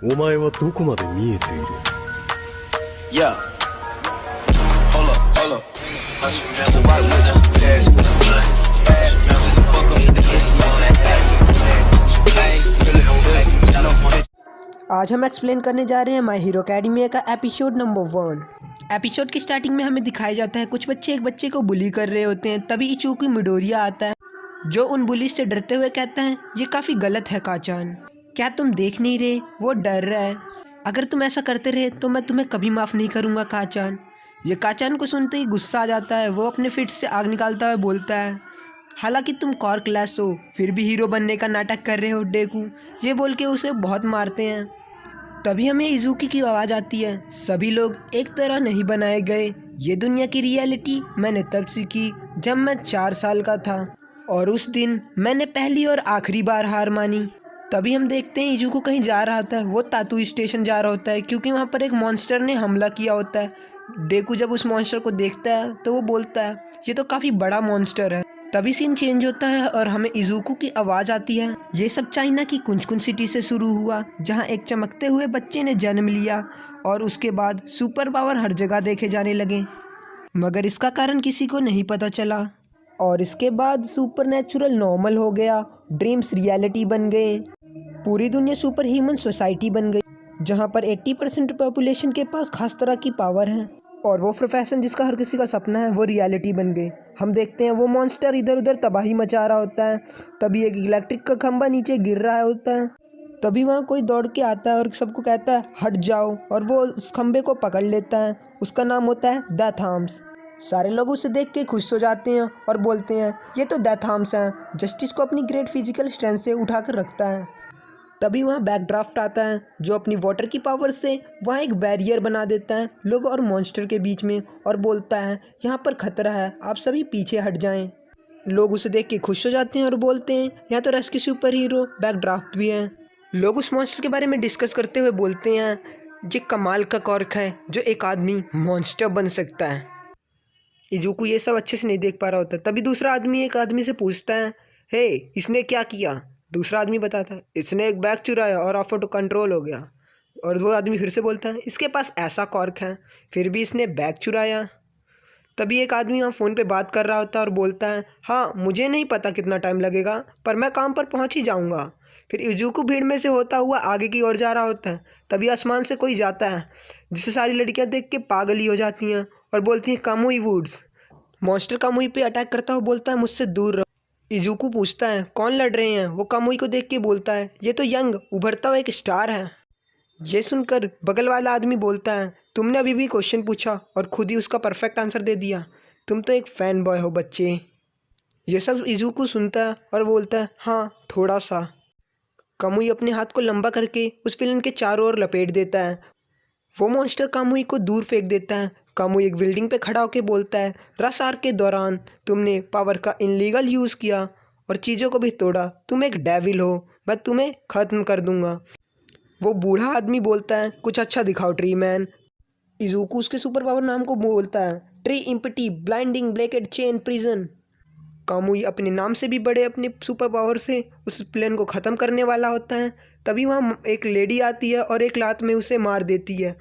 お前はどこまで見えている。 Yeah. Hold up, hold up. The white witch. Just fuck up the kiss I ain't really no bitch. आज हम explain करने जा रहे हैं my hero academy का episode number 1। Episode की starting में हमें दिखाया जाता है कुछ बच्चे एक बच्चे को बुली कर रहे होते हैं। तभी इचूकी मिडोरिया आता है जो उन बुलीज से डरते हुए कहता है ये काफ़ी गलत है काचान, क्या तुम देख नहीं रहे वो डर रहा है, अगर तुम ऐसा करते रहे तो मैं तुम्हें कभी माफ़ नहीं करूँगा काचान। ये काचान को सुनते ही गुस्सा आ जाता है, वो अपने फिट से आग निकालता हुआ बोलता है हालांकि तुम कॉर क्लास हो फिर भी हीरो बनने का नाटक कर रहे हो डेकू। ये बोल के उसे बहुत मारते हैं। तभी हमें इज़ुकी की आवाज़ आती है सभी लोग एक तरह नहीं बनाए गए, ये दुनिया की रियलिटी मैंने तब सीखी जब मैं 4 साल का था और उस दिन मैंने पहली और आखिरी बार हार मानी। तभी हम देखते हैं इज़ुकी कहीं जा रहा था, वो तातू स्टेशन जा रहा होता है क्योंकि वहाँ पर एक मॉन्स्टर ने हमला किया होता है। डेकू जब उस मॉन्स्टर को देखता है तो वो बोलता है ये तो काफ़ी बड़ा मॉन्स्टर है। तभी सीन चेंज होता है और हमें इज़ुकी की आवाज़ आती है। ये सब चाइना की कुंचकुन सिटी से शुरू हुआ जहाँ एक चमकते हुए बच्चे ने जन्म लिया और उसके बाद सुपर पावर हर जगह देखे जाने लगे, मगर इसका कारण किसी को नहीं पता चला। और इसके बाद सुपर नेचुरल नॉर्मल हो गया, ड्रीम्स रियलिटी बन गए, पूरी दुनिया सुपर ह्यूमन सोसाइटी बन गई जहाँ पर 80% पॉपुलेशन के पास खास तरह की पावर है और वो प्रोफेशन जिसका हर किसी का सपना है वो रियलिटी बन गई। हम देखते हैं वो मॉन्स्टर इधर उधर तबाही मचा रहा होता है। तभी एक इलेक्ट्रिक का खंभा नीचे गिर रहा होता है। तभी वहाँ कोई दौड़ के आता है और सबको कहता है हट जाओ और वो उस खंभे को पकड़ लेता है। उसका नाम होता है डेथ आर्म्स। सारे लोग उसे देख के खुश हो जाते हैं और बोलते हैं ये तो डेथ आर्म्स हैं, जस्टिस को अपनी ग्रेट फिजिकल स्ट्रेंथ से उठा कर रखता है। तभी वहाँ बैकड्राफ्ट आता है जो अपनी वाटर की पावर से वहाँ एक बैरियर बना देता है लोग और मॉन्स्टर के बीच में और बोलता है यहाँ पर खतरा है, आप सभी पीछे हट जाएं। लोग उसे देख के खुश हो जाते हैं और बोलते हैं यहाँ तो रेस्क्यू सुपर हीरो बैकड्राफ्ट भी है। लोग उस मॉन्स्टर के बारे में डिस्कस करते हुए बोलते हैं ये कमाल का कॉर्क है जो एक आदमी मॉन्स्टर बन सकता है। इज़ुकी ये सब अच्छे से नहीं देख पा रहा होता। तभी दूसरा आदमी एक आदमी से पूछता है हे इसने क्या किया। दूसरा आदमी बताता है इसने एक बैग चुराया और ऑफ टू कंट्रोल हो गया। और वो आदमी फिर से बोलता है इसके पास ऐसा कॉर्क है फिर भी इसने बैग चुराया। तभी एक आदमी वहाँ फ़ोन पे बात कर रहा होता है और बोलता है हाँ मुझे नहीं पता कितना टाइम लगेगा पर मैं काम पर पहुँच ही जाऊँगा। फिर इज़ुकी भीड़ में से होता हुआ आगे की ओर जा रहा होता है। तभी आसमान से कोई जाता है जिसे सारी लड़कियाँ देख के पागल ही हो जाती हैं और बोलती हैं कामुई वुड्स। मॉन्स्टर कामुई पे अटैक करता हुआ बोलता है मुझसे दूर रहो। इज़ुकी पूछता है कौन लड़ रहे हैं। वो कामुई को देख के बोलता है ये तो यंग उभरता हुआ एक स्टार है। ये सुनकर बगल वाला आदमी बोलता है तुमने अभी भी क्वेश्चन पूछा और खुद ही उसका परफेक्ट आंसर दे दिया, तुम तो एक फ़ैन बॉय हो बच्चे। ये सब इज़ुकी सुनता है और बोलता है हाँ थोड़ा सा। कामुई अपने हाथ को लंबा करके उस विलन के चारों ओर लपेट देता है। वो मॉन्स्टर कामुई को दूर फेंक देता है। कामुई एक बिल्डिंग पे खड़ा होकर बोलता है रस आर्क के दौरान तुमने पावर का इलीगल यूज़ किया और चीज़ों को भी तोड़ा, तुम एक डेविल हो, मैं तुम्हें ख़त्म कर दूंगा। वो बूढ़ा आदमी बोलता है कुछ अच्छा दिखाओ ट्री मैन। इज़ुकी उसके सुपर पावर नाम को बोलता है tree empty blinding blockade chain prison. Kamui अपने नाम से भी बड़े अपने सुपर पावर से उस प्लेन को ख़त्म करने वाला होता है। तभी वहाँ एक लेडी आती है और एक लात में उसे मार देती है।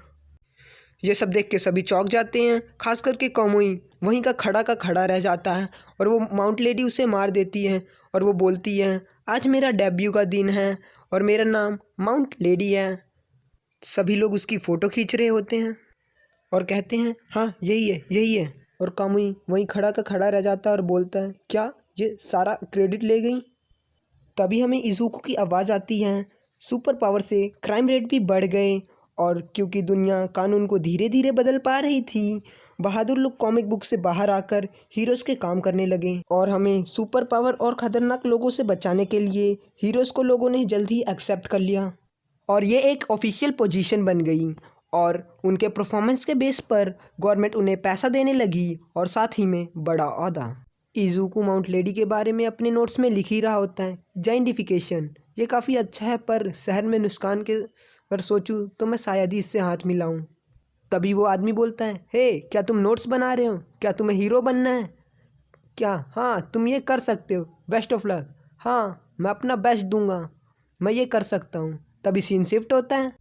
ये सब देख के सभी चौंक जाते हैं, खास करके कामुई वहीं का खड़ा रह जाता है और वो माउंट लेडी उसे मार देती है और वो बोलती है आज मेरा डेब्यू का दिन है और मेरा नाम माउंट लेडी है। सभी लोग उसकी फ़ोटो खींच रहे होते हैं और कहते हैं हाँ यही है और कामुई वहीं खड़ा रह जाता है और बोलता है क्या ये सारा क्रेडिट ले गई। तभी हमें इज़ुकी की आवाज़ आती है सुपर पावर से क्राइम रेट भी बढ़ गए और क्योंकि दुनिया कानून को धीरे धीरे बदल पा रही थी, बहादुर लोग कॉमिक बुक से बाहर आकर हीरोज़ के काम करने लगे और हमें सुपर पावर और ख़तरनाक लोगों से बचाने के लिए हीरोज़ को लोगों ने जल्द ही एक्सेप्ट कर लिया और ये एक ऑफिशियल पोजीशन बन गई और उनके परफॉर्मेंस के बेस पर गवर्नमेंट उन्हें पैसा देने लगी और साथ ही में बड़ा ओहदा। इज़ुकी माउंट लेडी के बारे में अपने नोट्स में लिख ही रहा होता है जाइंटिफिकेशन ये काफ़ी अच्छा है पर शहर में नुकसान के अगर सोचूं तो मैं शायद ही इससे हाथ मिलाऊं। तभी वो आदमी बोलता है हे क्या तुम नोट्स बना रहे हो, क्या तुम्हें हीरो बनना है क्या। हाँ तुम ये कर सकते हो, बेस्ट ऑफ लक। हाँ मैं अपना बेस्ट दूंगा, मैं ये कर सकता हूँ। तभी सीन शिफ्ट होता है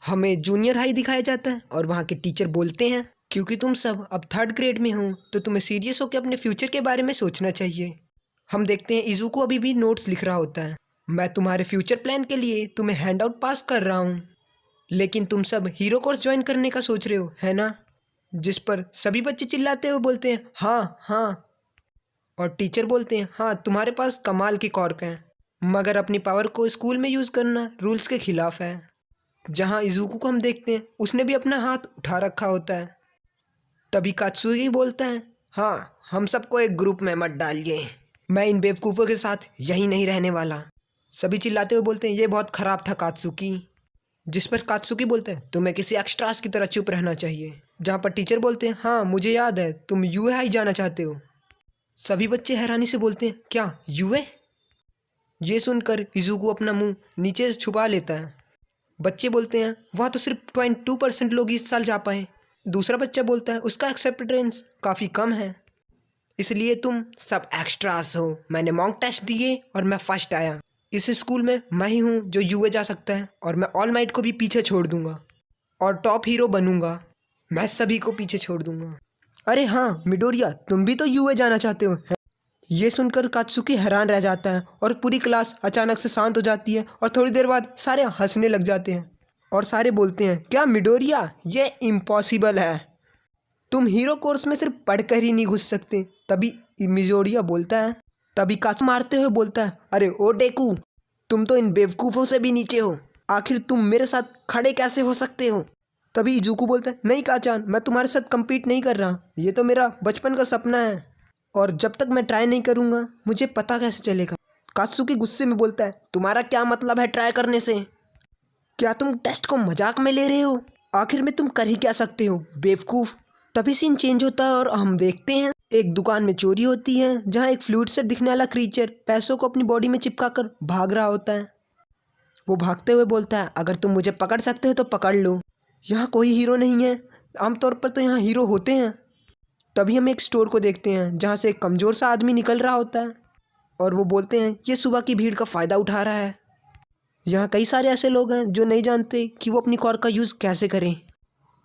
हमें जूनियर हाई दिखाया जाता है और वहाँ के टीचर बोलते हैं क्योंकि तुम सब अब 3rd ग्रेड में हो तो तुम्हें सीरियस होकर अपने फ्यूचर के बारे में सोचना चाहिए। हम देखते हैं इज़ुको अभी भी नोट्स लिख रहा होता है। मैं तुम्हारे फ्यूचर प्लान के लिए तुम्हें हैंड आउट पास कर रहा हूँ, लेकिन तुम सब हीरो कोर्स ज्वाइन करने का सोच रहे हो, है ना? जिस पर सभी बच्चे चिल्लाते हुए बोलते हैं हाँ हाँ, और टीचर बोलते हैं हाँ तुम्हारे पास कमाल की कॉर्क है, मगर अपनी पावर को स्कूल में यूज़ करना रूल्स के खिलाफ है। जहाँ इज़ुको को हम देखते हैं उसने भी अपना हाथ उठा रखा होता है। तभी कात्सुकी बोलता है हाँ हम सबको एक ग्रुप में मत डालिए, मैं इन बेवकूफ़ों के साथ यहीं नहीं रहने वाला। सभी चिल्लाते हुए बोलते हैं ये बहुत ख़राब था कात्सुकी। जिस पर कात्सुकी बोलते हैं तुम्हें किसी एक्स्ट्रास की तरह चुप रहना चाहिए। जहाँ पर टीचर बोलते हैं हाँ मुझे याद है तुम यूए जाना चाहते हो। सभी बच्चे हैरानी से बोलते हैं क्या यूए? ये सुनकर इज़ुको अपना मुंह नीचे छुपा लेता है। बच्चे बोलते हैं वहाँ तो सिर्फ 0.2% लोग इस साल जा पाए। दूसरा बच्चा बोलता है उसका एक्सेप्टेंस काफ़ी कम है, इसलिए तुम सब एक्स्ट्रास हो। मैंने मॉक टेस्ट दिए और मैं फर्स्ट आया। इस स्कूल में मैं ही हूँ जो यूए जा सकता है और मैं ऑल माइट को भी पीछे छोड़ दूंगा और टॉप हीरो बनूंगा। मैं सभी को पीछे छोड़ दूंगा। अरे हाँ मिडोरिया तुम भी तो यूए जाना चाहते हो? ये सुनकर कात्सुकी हैरान रह जाता है और पूरी क्लास अचानक से शांत हो जाती है और थोड़ी देर बाद सारे हंसने लग जाते हैं और सारे बोलते हैं क्या मिडोरिया ये इम्पॉसिबल है, तुम हीरो कोर्स में सिर्फ पढ़कर ही नहीं घुस सकते। तभी मिडोरिया बोलता है, तभी कात्सु मारते हुए बोलता है अरे ओ डेकू तुम तो इन बेवकूफ़ों से भी नीचे हो, आखिर तुम मेरे साथ खड़े कैसे हो सकते हो? तभी इज़ुको बोलता है नहीं काचान मैं तुम्हारे साथ कम्पीट नहीं कर रहा, ये तो मेरा बचपन का सपना है और जब तक मैं ट्राई नहीं करूँगा मुझे पता कैसे चलेगा। कात्सुकी गुस्से में बोलता है तुम्हारा क्या मतलब है ट्राई करने से? क्या तुम टेस्ट को मजाक में ले रहे हो? आखिर में तुम कर ही क्या सकते हो बेवकूफ़। तभी सीन चेंज होता है और हम देखते हैं एक दुकान में चोरी होती है जहाँ एक फ्लूइड से दिखने वाला क्रीचर पैसों को अपनी बॉडी में चिपका कर भाग रहा होता है। वो भागते हुए बोलता है अगर तुम मुझे पकड़ सकते हो तो पकड़ लो, यहाँ कोई हीरो नहीं है, आमतौर पर तो यहाँ हीरो होते हैं। तभी हम एक स्टोर को देखते हैं जहाँ से एक कमज़ोर सा आदमी निकल रहा होता है और वो बोलते हैं ये सुबह की भीड़ का फ़ायदा उठा रहा है। यहाँ कई सारे ऐसे लोग हैं जो नहीं जानते कि वो अपनी कॉर्क का यूज़ कैसे करें।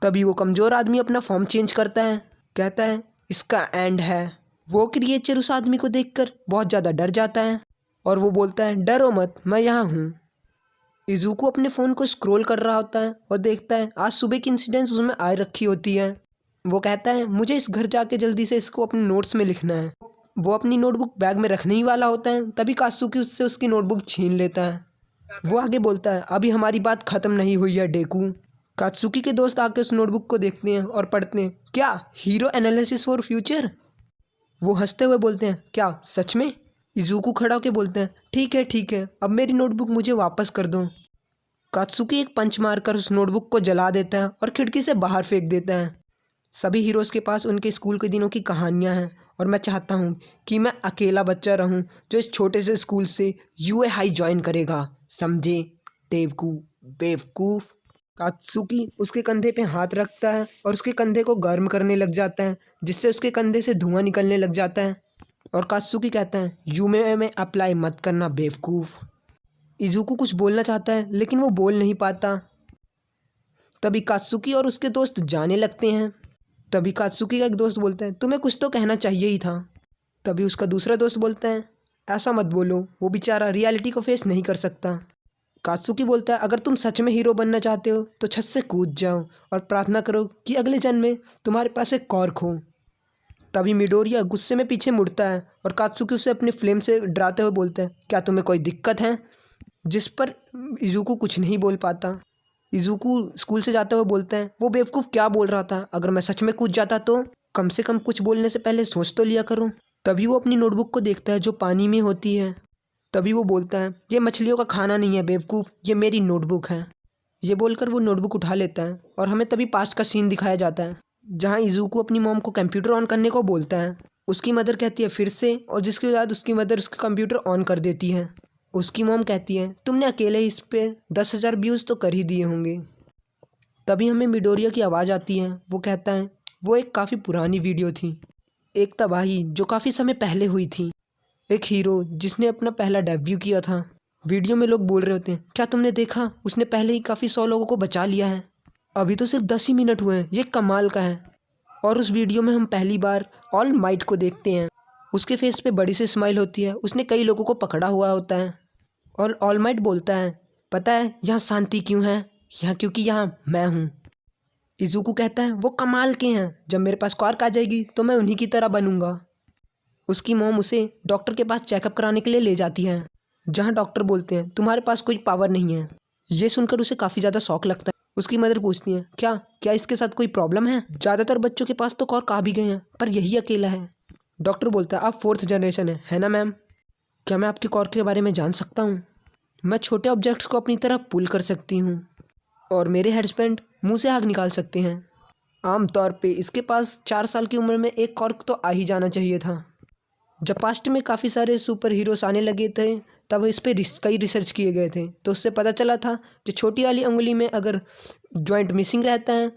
तभी वो कमज़ोर आदमी अपना फॉर्म चेंज करता है, कहता है इसका एंड है। वो क्रिएचर उस आदमी को देखकर बहुत ज़्यादा डर जाता है और वो बोलता है डरो मत मैं यहाँ हूँ। इज़ुको अपने फ़ोन को स्क्रॉल कर रहा होता है और देखता है आज सुबह की इंसिडेंट्स उसमें आ रखी होती है। वो कहता है मुझे इस घर जाके जल्दी से इसको अपने नोट्स में लिखना है। वो अपनी नोटबुक बैग में रखने ही वाला होता है, तभी कात्सुकी उससे उसकी नोटबुक छीन लेता है। वो आगे बोलता है अभी हमारी बात ख़त्म नहीं हुई है डेकू। कात्सुकी के दोस्त आके उस नोटबुक को देखते हैं और पढ़ते हैं क्या हीरो एनालिसिस फॉर फ्यूचर। वो हंसते हुए बोलते हैं क्या सच में? इज़ुको खड़ा होकर बोलते हैं ठीक है अब मेरी नोटबुक मुझे वापस कर दो। कात्सुकी एक पंच मारकर उस नोटबुक को जला देता है और खिड़की से बाहर फेंक देता है। सभी हीरोज़ के पास उनके स्कूल के दिनों की कहानियाँ हैं और मैं चाहता हूँ कि मैं अकेला बच्चा रहूँ जो इस छोटे से स्कूल से यूए हाई ज्वाइन करेगा, समझे डेवकू बेवकूफ़। कात्सुकी उसके कंधे पे हाथ रखता है और उसके कंधे को गर्म करने लग जाता है जिससे उसके कंधे से धुआं निकलने लग जाता है और कात्सुकी कहता है यूए में अप्लाई मत करना बेवकूफ़। इज़ुको कुछ बोलना चाहता है लेकिन वो बोल नहीं पाता। तभी कात्सुकी और उसके दोस्त जाने लगते हैं। तभी कात्सुकी का एक दोस्त बोलता है तुम्हें कुछ तो कहना चाहिए ही था। तभी उसका दूसरा दोस्त बोलता है ऐसा मत बोलो, वो बेचारा रियलिटी को फेस नहीं कर सकता। कात्सुकी बोलता है अगर तुम सच में हीरो बनना चाहते हो तो छत से कूद जाओ और प्रार्थना करो कि अगले जन्म में तुम्हारे पास एक कॉर्क हो। तभी मिडोरिया गुस्से में पीछे मुड़ता है और कात्सुकी उसे अपने फ्लेम से डराते हुए बोलता है क्या तुम्हें कोई दिक्कत है? जिस पर इज़ुको कुछ नहीं बोल पाता। इज़ुको स्कूल से जाते हुए बोलते हैं वो बेवकूफ़ क्या बोल रहा था, अगर मैं सच में कूद जाता तो कम से कम कुछ बोलने से पहले सोच तो लिया करो। तभी वो अपनी नोटबुक को देखता है जो पानी में होती है। तभी वो बोलता है ये मछलियों का खाना नहीं है बेवकूफ़, ये मेरी नोटबुक है। ये बोलकर वो नोटबुक उठा लेता है और हमें तभी पास्ट का सीन दिखाया जाता है जहाँ इज़ुको अपनी मॉम को कंप्यूटर ऑन करने को बोलता है। उसकी मदर कहती है फिर से, और जिसके बाद उसकी मदर उसका कंप्यूटर ऑन कर देती है। उसकी मॉम कहती है तुमने अकेले इस पर 10,000 व्यूज़ तो कर ही दिए होंगे। तभी हमें मिडोरिया की आवाज़ आती है। वो कहता है वो एक काफ़ी पुरानी वीडियो थी, एक तबाही जो काफ़ी समय पहले हुई थी। एक हीरो जिसने अपना पहला डेब्यू किया था वीडियो में लोग बोल रहे होते हैं, क्या तुमने देखा, उसने पहले ही काफ़ी 100 लोगों को बचा लिया है, अभी तो सिर्फ 10 ही मिनट हुए हैं, ये कमाल का है। और उस वीडियो में हम पहली बार ऑल माइट को देखते हैं। उसके फेस पे बड़ी सी स्माइल होती है, उसने कई लोगों को पकड़ा हुआ होता है और ऑल माइट बोलता है, पता है यहाँ शांति क्यों है, यहाँ क्योंकि यहाँ मैं हूँ। इज़ुको कहता है वो कमाल के हैं, जब मेरे पास कॉर्क आ जाएगी तो मैं उन्हीं की तरह बनूंगा। उसकी मॉम उसे डॉक्टर के पास चेकअप कराने के लिए ले जाती है, जहाँ डॉक्टर बोलते हैं तुम्हारे पास कोई पावर नहीं है। ये सुनकर उसे काफ़ी ज़्यादा शौक लगता है। उसकी मदर पूछती है, क्या क्या इसके साथ कोई प्रॉब्लम है, ज़्यादातर बच्चों के पास तो कॉर्क आ भी गए हैं पर यही अकेला है। डॉक्टर बोलता है आप 4th जनरेशन है ना मैम, क्या मैं आपके कॉर्क के बारे में जान सकता हूँ। मैं छोटे ऑब्जेक्ट्स को अपनी तरफ पुल कर सकती हूँ और मेरे हस्बैंड मुंह से आग निकाल सकते हैं। आमतौर पे इसके पास 4 साल की उम्र में एक कॉर्क तो आ ही जाना चाहिए था। जब पास्ट में काफ़ी सारे सुपर हीरोस आने लगे थे तब इस पर कई रिसर्च किए गए थे, तो उससे पता चला था जो छोटी वाली उंगली में अगर जॉइंट मिसिंग रहता है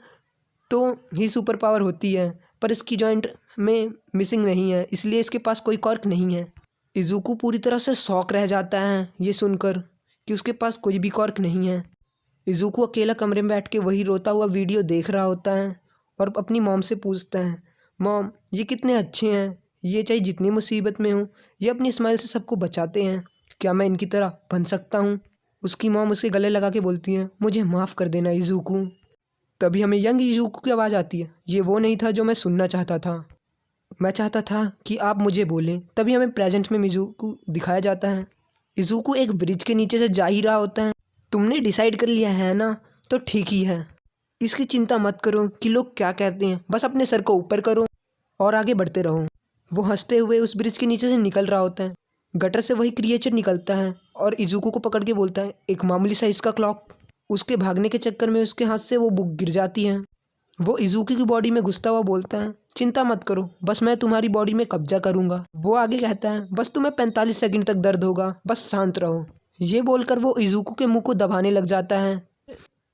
तो ही सुपर पावर होती है, पर इसकी जॉइंट में मिसिंग नहीं है, इसलिए इसके पास कोई कॉर्क नहीं है। इज़ुको पूरी तरह से शॉक रह जाता है ये सुनकर कि उसके पास कोई भी कॉर्क नहीं है। इज़ुको अकेला कमरे में बैठ के वही रोता हुआ वीडियो देख रहा होता है और अपनी मॉम से पूछता है, मॉम ये कितने अच्छे हैं, ये चाहे जितनी मुसीबत में हो ये अपनी स्माइल से सबको बचाते हैं, क्या मैं इनकी तरह बन सकता हूँ। उसकी मॉम उसके गले लगा के बोलती है, मुझे माफ़ कर देना इज़ुको। तभी हमें यंग इज़ुको की आवाज़ आती है, ये वो नहीं था जो मैं सुनना चाहता था, मैं चाहता था कि आप मुझे बोलें। तभी हमें प्रेजेंट में इज़ुको दिखाया जाता है। इज़ुको एक ब्रिज के नीचे से जा ही रहा होता है। तुमने डिसाइड कर लिया है ना, तो ठीक ही है, इसकी चिंता मत करो कि लोग क्या कहते हैं, बस अपने सर को ऊपर करो और आगे बढ़ते रहो। वो हंसते हुए उस ब्रिज के नीचे से निकल रहा होता है। गटर से वही क्रिएचर निकलता है और इज़ुको को पकड़ के बोलता है, एक मामूली साइज का क्लॉक। उसके भागने के चक्कर में उसके हाथ से वो बुक गिर जाती है। वो इज़ुको की बॉडी में घुसता हुआ बोलता है, चिंता मत करो, बस मैं तुम्हारी बॉडी में कब्जा करूँगा। वो आगे कहता है, बस तुम्हें 45 सेकंड तक दर्द होगा, बस शांत रहो। ये बोलकर वो इज़ुको के मुंह को दबाने लग जाता है।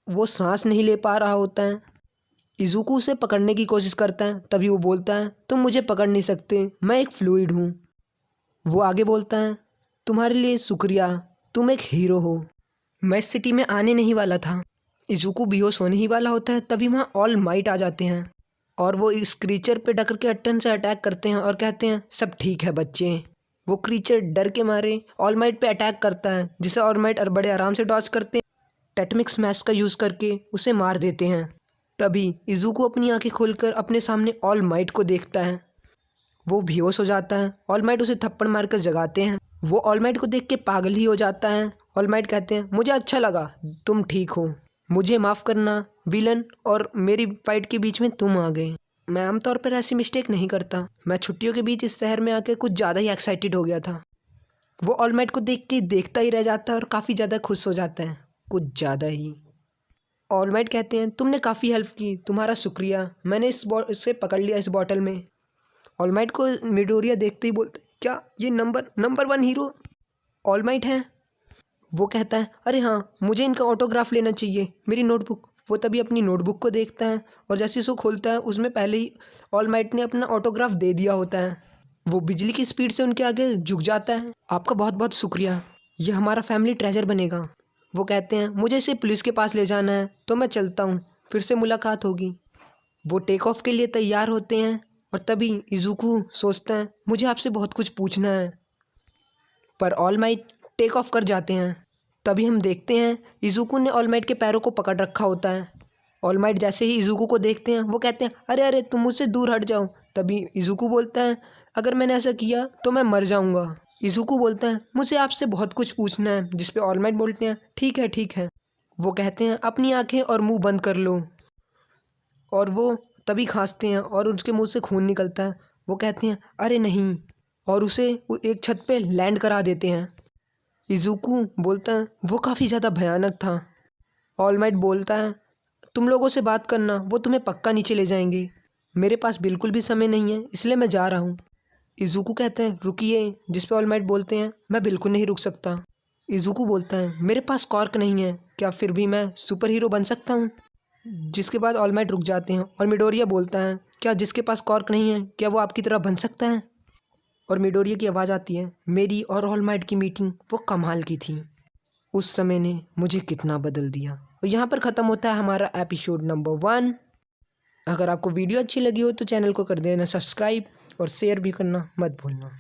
वो सांस नहीं ले पा रहा होता है। इज़ुको उसे पकड़ने की कोशिश करता है, तभी वो बोलता है, तुम मुझे पकड़ नहीं सकते, मैं एक फ्लूइड हूँ। वो आगे बोलता है, तुम्हारे लिए शुक्रिया, तुम एक हीरो हो, मैं इस सिटी में आने नहीं वाला था। इज़ुको बेहोश होने ही वाला होता है, तभी वहाँ ऑल माइट आ जाते हैं और वो इस क्रीचर पे डकर के अट्टन से अटैक करते हैं और कहते हैं, सब ठीक है बच्चे। वो क्रीचर डर के मारे ऑल माइट पे अटैक करता है, जिसे ऑल माइट बड़े आराम से डॉज करते हैं, टेटमिक स्मैश का यूज़ करके उसे मार देते हैं। तभी इज़ुको अपनी आंखें खोलकर अपने सामने ऑल माइट को देखता है। वो बेहोश हो जाता है, ऑल माइट उसे थप्पड़ मारकर जगाते हैं। वो ऑल माइट को देख के पागल ही हो जाता है। ऑल माइट कहते हैं, मुझे अच्छा लगा तुम ठीक हो, मुझे माफ़ करना, विलन और मेरी फाइट के बीच में तुम आ गए। मैं आमतौर पर ऐसी मिस्टेक नहीं करता, मैं छुट्टियों के बीच इस शहर में आकर कुछ ज़्यादा ही एक्साइटेड हो गया था। वो ऑल माइट को देख के देखता ही रह जाता है और काफ़ी ज़्यादा खुश हो जाता है, कुछ ज़्यादा ही। ऑल माइट कहते हैं, तुमने काफ़ी हेल्प की, तुम्हारा शुक्रिया, मैंने इसे पकड़ लिया इस बॉटल में। ऑल माइट को मिडोरिया देखते ही बोलते, क्या ये नंबर 1 हीरो ऑल माइट है। वो कहता है, अरे हाँ, मुझे इनका ऑटोग्राफ लेना चाहिए, मेरी नोटबुक। वो तभी अपनी नोटबुक को देखता है और जैसे उसको खोलता है उसमें पहले ही ऑल माइट ने अपना ऑटोग्राफ दे दिया होता है। वो बिजली की स्पीड से उनके आगे झुक जाता है, आपका बहुत बहुत शुक्रिया, ये हमारा फैमिली ट्रेजर बनेगा। वो कहते हैं, मुझे इसे पुलिस के पास ले जाना है, तो मैं चलता हूँ, फिर से मुलाकात होगी। वो टेक ऑफ के लिए तैयार होते हैं और तभी इज़ुको सोचता है, मुझे आपसे बहुत कुछ पूछना है, पर ऑल माइट टेक ऑफ कर जाते हैं। तभी हम देखते हैं इज़ुको ने ऑल माइट के पैरों को पकड़ रखा होता है। ऑल माइट जैसे ही इज़ुको को देखते हैं वो कहते हैं, अरे अरे तुम मुझसे दूर हट जाओ। तभी इज़ुको बोलता है, अगर मैंने ऐसा किया तो मैं मर जाऊंगा। इज़ुको बोलता है, मुझे आपसे बहुत कुछ पूछना है, जिस पे ऑल माइट बोलते हैं, ठीक है ठीक है। वो कहते हैं, अपनी आंखें और मुंह बंद कर लो, और वो तभी खांसते हैं और उसके मुंह से खून निकलता है। वो कहते हैं, अरे नहीं, और उसे वो एक छत पे लैंड करा देते हैं। इज़ुको बोलता है, वो काफ़ी ज़्यादा भयानक था। ऑल माइट बोलता है, तुम लोगों से बात करना, वो तुम्हें पक्का नीचे ले जाएंगे, मेरे पास बिल्कुल भी समय नहीं है, इसलिए मैं जा रहा हूँ। इज़ुको कहते हैं, रुकिए, जिस पे ऑल माइट बोलते हैं, मैं बिल्कुल नहीं रुक सकता। इज़ुको बोलता है, मेरे पास कॉर्क नहीं है, क्या फिर भी मैं सुपर हीरो बन सकता हूँ। जिसके बाद ऑल माइट रुक जाते हैं और मिडोरिया बोलता है, क्या जिसके पास कॉर्क नहीं है क्या वो आपकी तरह बन सकता है। और मिडोरिया की आवाज़ आती है, मेरी और ऑल माइट की मीटिंग वो कमाल की थी। उस समय ने मुझे कितना बदल दिया। और यहाँ पर ख़त्म होता है हमारा एपिसोड नंबर 1। अगर आपको वीडियो अच्छी लगी हो तो चैनल को कर देना सब्सक्राइब और शेयर भी करना मत भूलना।